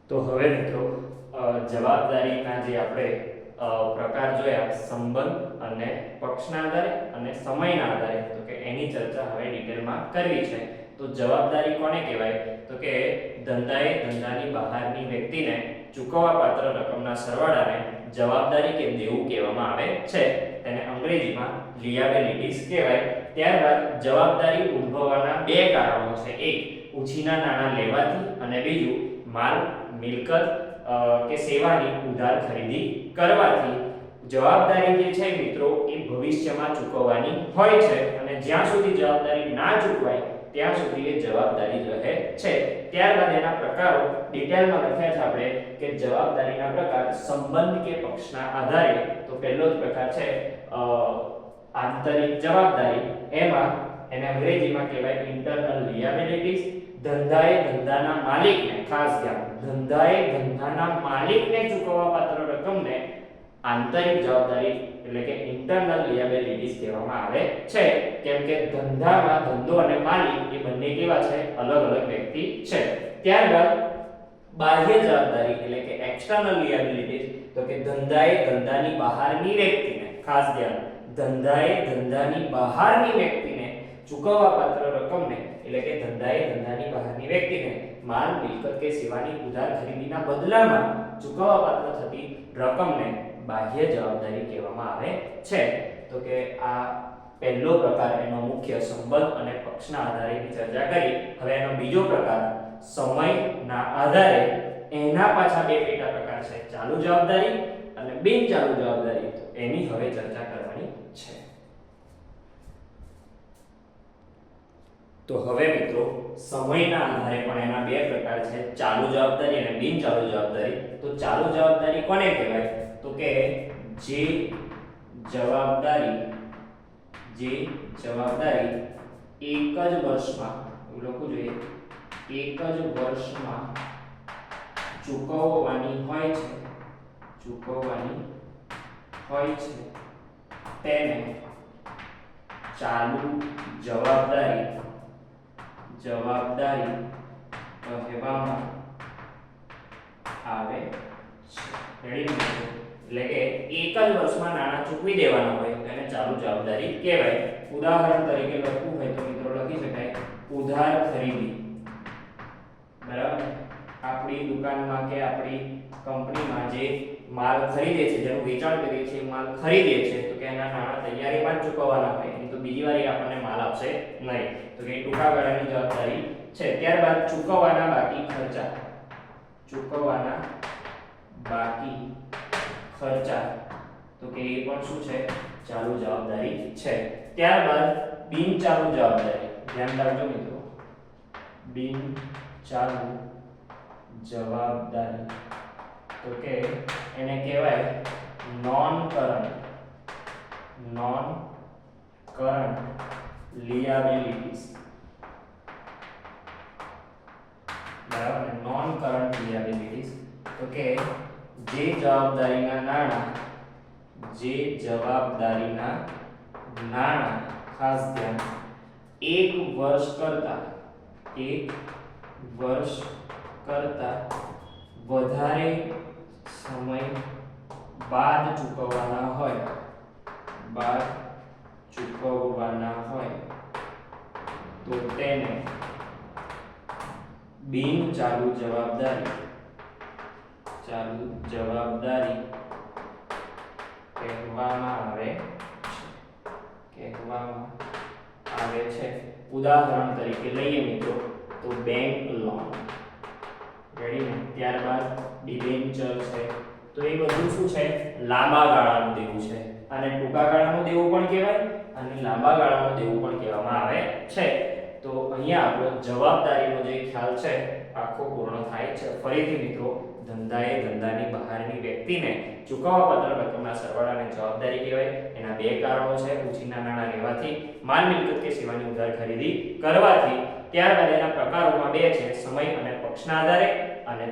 તો હવે મિત્રો જવાબદારીના જે આપણે પ્રકાર જોયા સંબંધ અને પક્ષના આધારે અને સમયના આધારે, તો કે એની ચર્ચા હવે ડિટેલમાં કરવી છે. તો જવાબદારી કોને કહેવાય? તો કે ધંધાએ ધંધાની બહારની વ્યક્તિને ચૂકવવાપાત્ર રકમના સરવાળાને જવાબદારી કે દેવું કહેવામાં આવે છે. તેને અંગ્રેજીમાં લિયાબિલિટીઝ કહેવાય. ત્યારબાદ જવાબદારી ઉદ્ભવવાના બે કારણો છે. એક, ઉછીના નાણાં લેવાથી, અને બીજું, માલ, મિલકત કે સેવાની ઉધાર ખરીદી કરવાથી. જવાબદારી જે છે મિત્રો એ ભવિષ્યમાં ચૂકવવાની હોય છે, અને જ્યાં સુધી જવાબદારી ના ચૂકવાય ત્યાં સુધી એ જવાબદારી રહે છે. ત્યારબાદ એના પ્રકારો ડિટેલમાં લખ્યા છે આપણે કે જવાબદારીના પ્રકાર સંબંધ કે પક્ષના આધારે. તો પહેલો જ પ્રકાર છે આંતરિક જવાબદારી. એમાં એને અંગ્રેજીમાં કહેવાય ઇન્ટરનલ લિયાબિલિટીઝ. ધંધાએ ધંધાના માલિકને, ખાસ ધ્યાન, ધંધાએ ધંધાના માલિકને ચૂકવવાપાત્ર રકમને આંતરિક જવાબદારી એટલે કે ઇન્ટરનલ લિયાબિલિટીઝ કહેવામાં આવે છે. કેમ કે ધંધામાં ધંધો અને માલિક એ બંને કેવા છે? અલગ અલગ વ્યક્તિ છે. ત્યારબાદ બાહ્ય જવાબદારી એટલે કે એક્સટર્નલ લિયાબિલિટીઝ. તો કે ધંધાએ ધંધાની બહારની વ્યક્તિને, ખાસ ધ્યાન, ધંધાએ ધંધાની બહારની વ્યક્તિને ચૂકવવાપાત્ર રકમને એટલે કે ધંધાએ ધંધાની બહારની વ્યક્તિને માલ, મિલકત કે સેવાની ઉધાર ખરીદીના બદલામાં ચૂકવવાપાત્ર થતી રકમને બાહ્ય જવાબદારી કહેવામાં આવે છે. તો કે આ પહેલો પ્રકાર એનો મુખ્ય સંબંધ અને પક્ષના આધારેની ચર્ચા કરી. હવે એનો બીજો પ્રકાર સમયના આધારે. એના પાછા બે પેટા પ્રકાર છે, ચાલુ જવાબદારી અને બિન ચાલુ જવાબદારી. તો એની હવે ચર્ચા કરવાની છે. તો હવે મિત્રો સમયના આધારે પણ એના બે પ્રકાર છે, ચાલુ જવાબદારી અને બિન ચાલુ જવાબદારી. તો ચાલુ જવાબદારી કોને કહેવાય? તો કે જે જવાબદારી એક જ વર્ષમાં, એવું લખવું જોઈએ, એક જ વર્ષમાં ચૂકવવાની હોય છે તેને ચાલુ જવાબદારી કહેવામાં આવે છે. એટલે કે એક જ વર્ષમાં નાણાં ચૂકવી દેવાના હોય તેને ચાલુ જવાબદારી કહેવાય. ઉદાહરણ તરીકે લખવું હોય તો મિત્રો લખી શકાય ઉધાર ખરીદી. બરાબર, આપણી દુકાનમાં કે આપણી કંપનીમાં જે માલ ખરીદે છે, જેનું વેચાણ કરીએ છીએ, માલ ખરીદે છે, તો કે એના નાણાં તૈયારીમાં જ ચૂકવવાના હોય, નહીં તો બીજી વાર આપણને માલ આપશે નહીં. તો કે ટૂંકા ગાળાની જવાબદારી છે. ત્યારબાદ ચૂકવવાના બાકી ખર્ચા. તો કે એ પણ શું છે? ચાલુ જવાબદારી છે. ત્યારબાદ બિન ચાલુ જવાબદારી. ધ્યાન રાખજો મિત્રો, બિન ચાલુ જવાબદારી. તો કે એને કહેવાય નોન કરંટ લિયાબિલિટીઝ. બરાબર, નોન કરંટ લિયાબિલિટીઝ. તો કે જે જવાબદારીના નાણાં, ખાસ ધ્યાન, એક વર્ષ કરતા વધારે સમય બાદ ચૂકવવાના હોય તો તેને બિન ચાલુ જવાબદારી કહેવામાં આવે છે. ઉદાહરણ તરીકે લઈએ મિત્રો તો બેંક લોન. રેડી ને? ત્યારબાદ ડિબેન્ચર છે. તો એ બધું શું છે? લાંબા ગાળાનું દેવું છે. અને ટૂંકા ગાળાનું દેવું પણ કહેવાય અને લાંબા ગાળાનું દેવું પણ કહેવામાં આવે છે. તો અહીંયા આપણો જવાબદારીનો જે ખ્યાલ છે આખો પૂર્ણ થાય છે. ફરીથી મિત્રો, ધંધાએ ધંધાની બહારની વ્યક્તિને ચૂકવવાપાત્ર રકમના સરવાળાને જવાબદારી કહેવાય. એના બે કારણો છે, ઉછીના નાણાં લેવાથી, માલ, મિલકત કે સેવાની ઉધાર ખરીદી કરવાથી. ત્યારબાદ એના પ્રકારોમાં બે છે, સમય અને પક્ષના આધારે, અને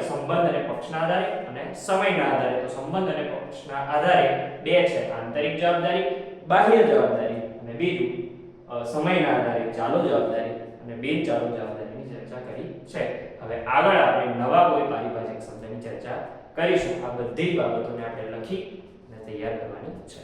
સંબંધ અને પક્ષના આધારે અને સમયના આધારે. તો સંબંધ અને પક્ષના આધારે બે છે, આંતરિક જવાબદારી, બાહ્ય જવાબદારી, અને બીજું સમયના આધારે ચાલુ જવાબદારી અને બિન ચાલુ જવાબદારીની ચર્ચા કરી છે. હવે આગળ આપણે નવા કોઈ પારિભાષિક શબ્દની ચર્ચા કરીશું. આ બધી જ બાબતોને આપણે લખી અને તૈયાર કરવાની છે.